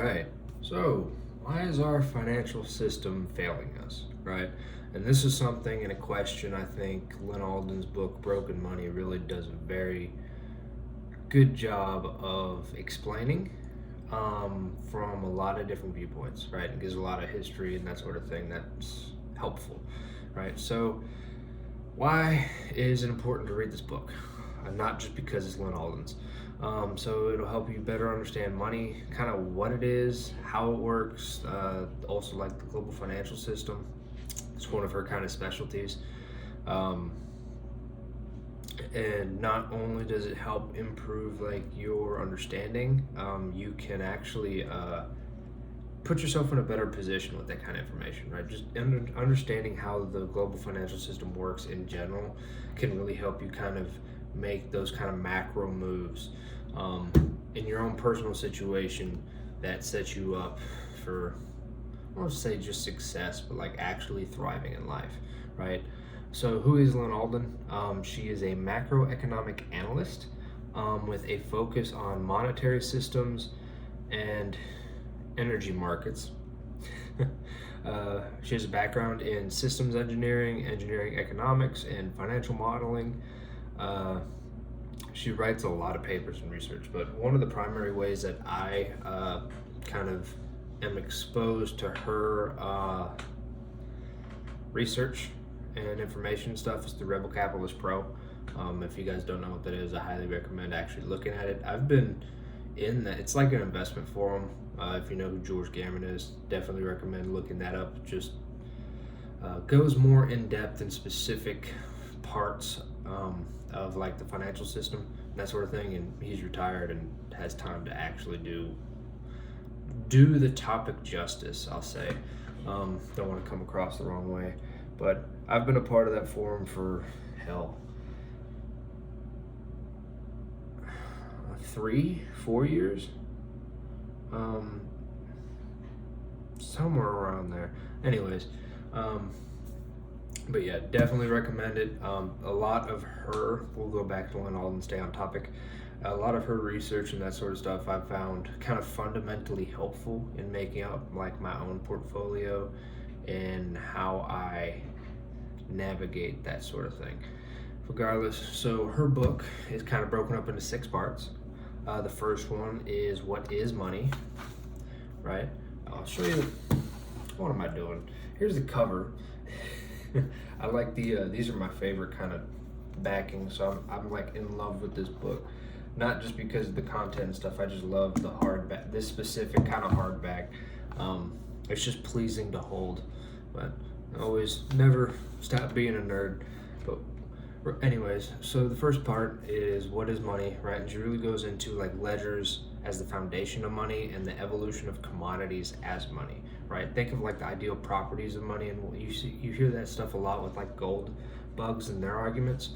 right. So, why is our financial system failing us, right? And this is something and a question I think Lyn Alden's book, Broken Money, really does a very good job of explaining from a lot of different viewpoints, right? It gives a lot of history and that sort of thing that's helpful, right? So, why is it important to read this book? Not just because it's Lyn Alden's. So it'll help you better understand money, kind of what it is, how it works, also like the global financial system. It's one of her kind of specialties. Um, and not only does it help improve like your understanding, you can actually put yourself in a better position with that kind of information, right? Just understanding how the global financial system works in general can really help you kind of make those kind of macro moves in your own personal situation that sets you up for, I won't say just success, but like actually thriving in life, right? So who is Lyn Alden? She is a macroeconomic analyst with a focus on monetary systems and energy markets. She has a background in systems engineering, engineering economics, and financial modeling. She writes a lot of papers and research, but one of the primary ways that I kind of am exposed to her research and information stuff is through Rebel Capitalist Pro. If you guys don't know what that is, I highly recommend actually looking at it. I've been in that. It's like an investment forum. If you know who George Gammon is, definitely recommend looking that up. Just goes more in depth in specific parts of like the financial system and that sort of thing. And he's retired and has time to actually do the topic justice, I'll say. Don't want to come across the wrong way, but I've been a part of that forum for 3-4 years, somewhere around there. Anyways, but yeah, definitely recommend it. A lot of her, we'll go back to Lyn Alden, stay on topic. A lot of her research and that sort of stuff I've found kind of fundamentally helpful in making up like my own portfolio and how I navigate that sort of thing. Regardless, so her book is kind of broken up into 6 parts. The first one is what is money, right? I'll show you. What am I doing? Here's the cover. I like these are my favorite kind of backing, so I'm like in love with this book. Not just because of the content and stuff, I just love the hardback, this specific kind of hardback. It's just pleasing to hold, but I always never stop being a nerd. But anyways, so the first part is what is money, right? And she really goes into like ledgers as the foundation of money and the evolution of commodities as money, right? Think of like the ideal properties of money, and you hear that stuff a lot with like gold bugs and their arguments.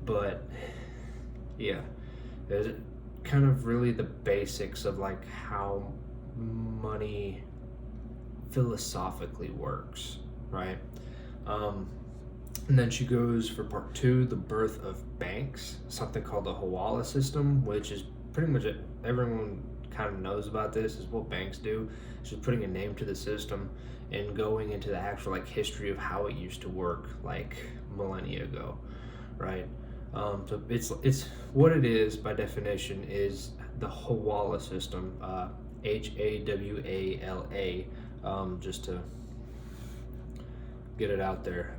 But yeah, there's kind of really the basics of like how money philosophically works, right? And then she goes for part 2, the birth of banks, something called the Hawala system, which is pretty much it. Everyone kind of knows about this, is what banks do. She's putting a name to the system and going into the actual like history of how it used to work like millennia ago, right? So it's what it is by definition is the Hawala system, Hawala, just to get it out there,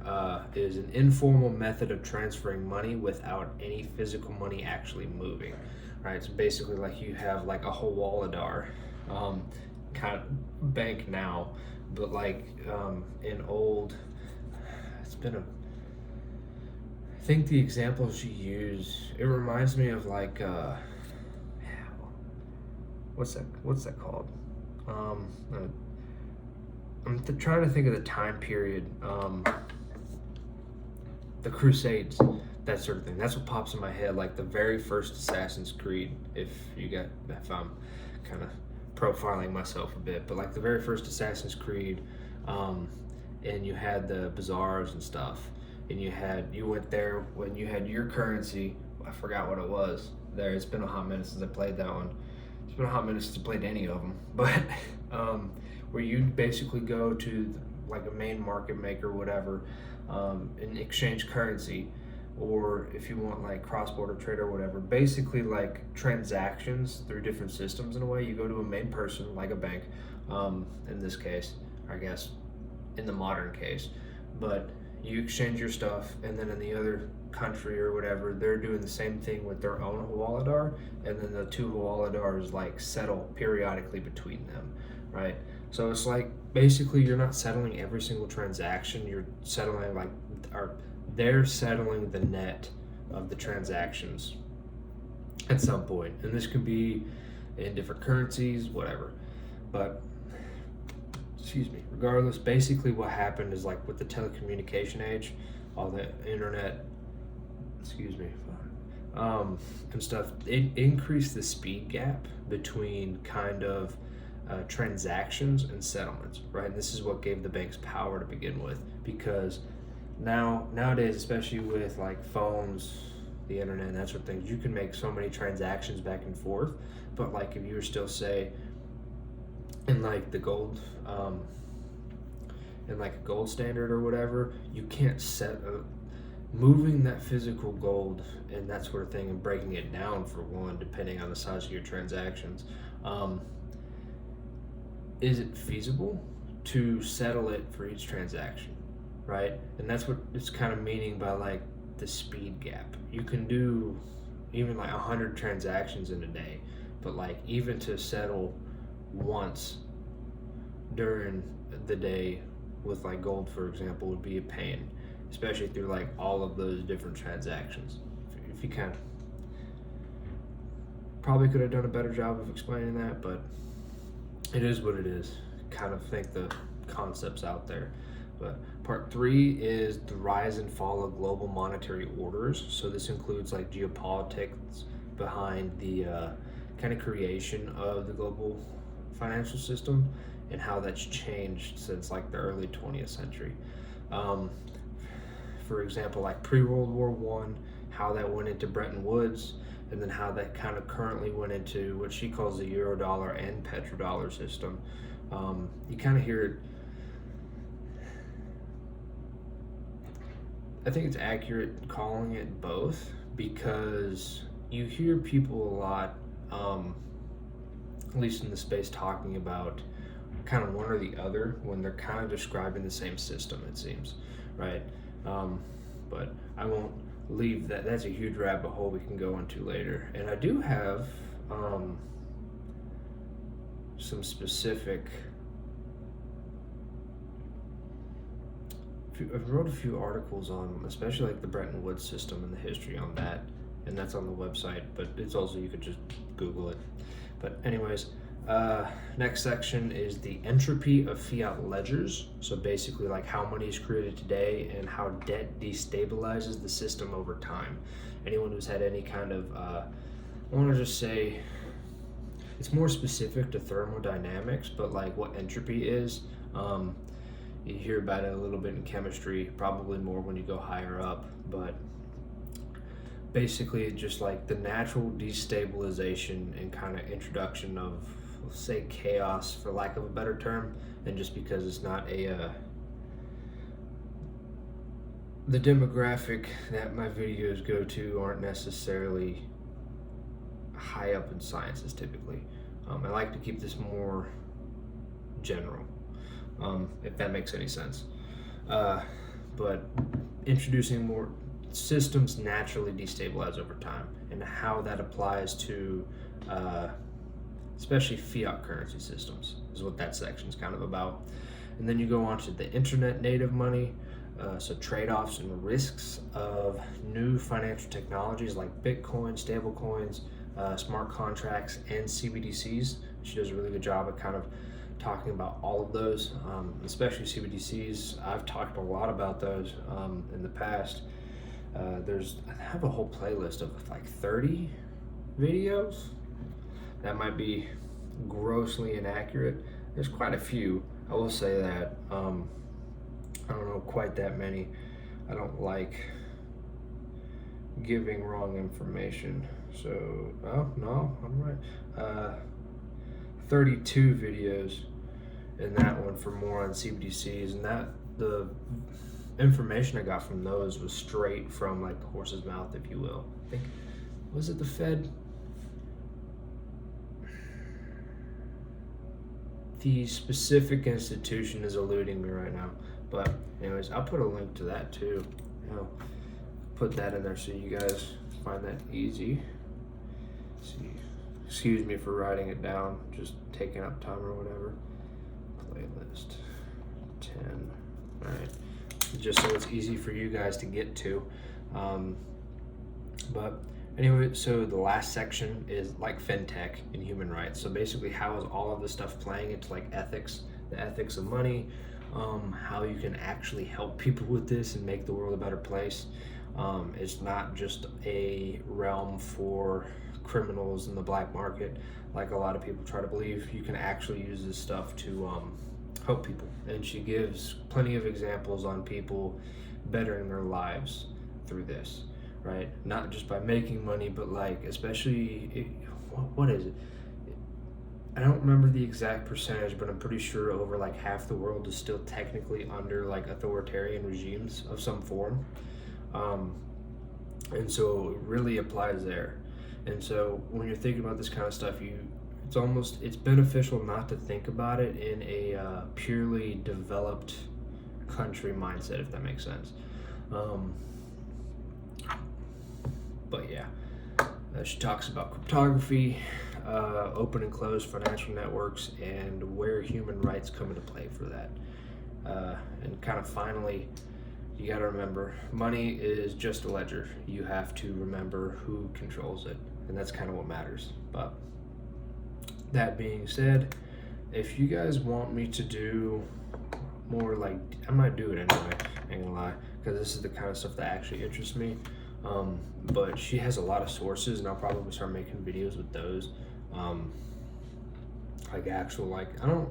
is an informal method of transferring money without any physical money actually moving, right? So basically like you have like a Hawaladar kind of bank now, but like in old, I think the example she used, it reminds me of like what's that called? I'm trying to think of the time period. The Crusades, that sort of thing. That's what pops in my head, like the very first Assassin's Creed. If I'm kind of profiling myself a bit, but like the very first Assassin's Creed, and you had the bazaars and stuff, and you went there when you had your currency. I forgot what it was. It's been a hot minute since I played that one. it's been a hot minute since I played any of them, but where you basically go to like a main market maker, whatever, and exchange currency, or if you want like cross-border trade or whatever, basically like transactions through different systems in a way. You go to a main person like a bank, in this case, I guess, in the modern case, but you exchange your stuff, and then in the other country or whatever, they're doing the same thing with their own Hualadar, and then the two Hualadars like settle periodically between them, right? So it's like basically you're not settling every single transaction, you're settling like, or they're settling the net of the transactions at some point, and this could be in different currencies, whatever. But excuse me, regardless, basically what happened is like with the telecommunication age, all the internet, and stuff, it increased the speed gap between kind of transactions and settlements, right? And this is what gave the banks power to begin with, because nowadays, especially with like phones, the internet, and that sort of things, you can make so many transactions back and forth. But like if you were still, say, in like the gold, in like a gold standard or whatever, you can't moving that physical gold and that sort of thing and breaking it down, for one, depending on the size of your transactions. Is it feasible to settle it for each transaction, right? And that's what it's kind of meaning by like the speed gap. You can do even like 100 transactions in a day, but like even to settle once during the day with like gold, for example, would be a pain, especially through like all of those different transactions. If you kind of probably could have done a better job of explaining that, but it is what it is. Kind of think the concepts out there. But part 3 is the rise and fall of global monetary orders. So this includes like geopolitics behind the kind of creation of the global financial system and how that's changed since like the early 20th century. For example, like pre-World War One, how that went into Bretton Woods, and then how that kind of currently went into what she calls the Eurodollar and petrodollar system. You kind of hear it. I think it's accurate calling it both, because you hear people a lot, at least in the space, talking about kind of one or the other when they're kind of describing the same system, it seems, right? But I won't leave that. That's a huge rabbit hole we can go into later. And I do have some specific. I've wrote a few articles on, especially like the Bretton Woods system and the history on that, and that's on the website. But it's also, you could just Google it. But anyways, next section is the entropy of fiat ledgers. So basically like how money is created today and how debt destabilizes the system over time. Anyone who's had any kind of, I want to just say, it's more specific to thermodynamics, but like what entropy is, you hear about it a little bit in chemistry, probably more when you go higher up, but basically just like the natural destabilization and kind of introduction of, let's say, chaos, for lack of a better term, and just because it's not the demographic that my videos go to aren't necessarily high up in sciences typically. I like to keep this more general, if that makes any sense. But introducing more systems naturally destabilize over time, and how that applies to especially fiat currency systems is what that section is kind of about. And then you go on to the internet native money, so trade-offs and risks of new financial technologies like Bitcoin, stable coins, smart contracts, and CBDCs. She does a really good job at kind of talking about all of those, especially CBDCs. I've talked a lot about those in the past. I have a whole playlist of like 30 videos. That might be grossly inaccurate. There's quite a few, I will say that. I don't know quite that many. I don't like giving wrong information. So, oh no, I'm right. 32 videos in that one for more on CBDCs, and that the information I got from those was straight from like the horse's mouth, if you will. I think, was it the Fed? The specific institution is eluding me right now, but anyways, I'll put a link to that too. Put that in there so you guys find that easy. Let's see, excuse me for writing it down, just taking up time or whatever. Playlist 10. All right, just so it's easy for you guys to get to. But anyway, so the last section is like fintech and human rights. So basically, how is all of this stuff playing into like ethics, the ethics of money, how you can actually help people with this and make the world a better place. It's not just a realm for criminals in the black market, like a lot of people try to believe. You can actually use this stuff to help people. And she gives plenty of examples on people bettering their lives through this, right? Not just by making money, but like, especially, what is it? I don't remember the exact percentage, but I'm pretty sure over like half the world is still technically under like authoritarian regimes of some form. And so it really applies there. And so when you're thinking about this kind of stuff, it's beneficial not to think about it in a purely developed country mindset, if that makes sense. But yeah, she talks about cryptography, open and closed financial networks, and where human rights come into play for that. And kind of finally, you got to remember, money is just a ledger. You have to remember who controls it, and that's kind of what matters. But that being said, if you guys want me to do more, like, I might do it anyway, ain't gonna lie, because this is the kind of stuff that actually interests me. But she has a lot of sources, and I'll probably start making videos with those. Like actual, like, I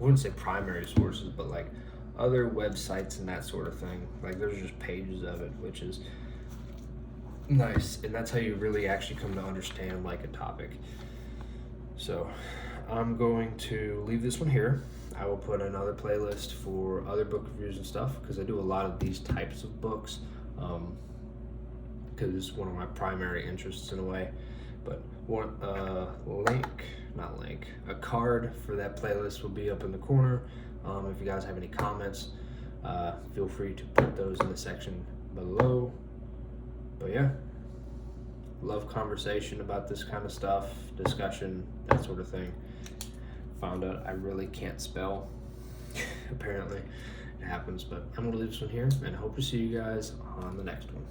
wouldn't say primary sources, but like other websites and that sort of thing. Like there's just pages of it, which is nice, and that's how you really actually come to understand like a topic. So I'm going to leave this one here. I will put another playlist for other book reviews and stuff, because I do a lot of these types of books, because it's one of my primary interests in a way. But a card for that playlist will be up in the corner. If you guys have any comments, feel free to put those in the section below. But yeah, love conversation about this kind of stuff, discussion, that sort of thing. Found out I really can't spell. Apparently it happens, but I'm gonna leave this one here, and I hope to see you guys on the next one.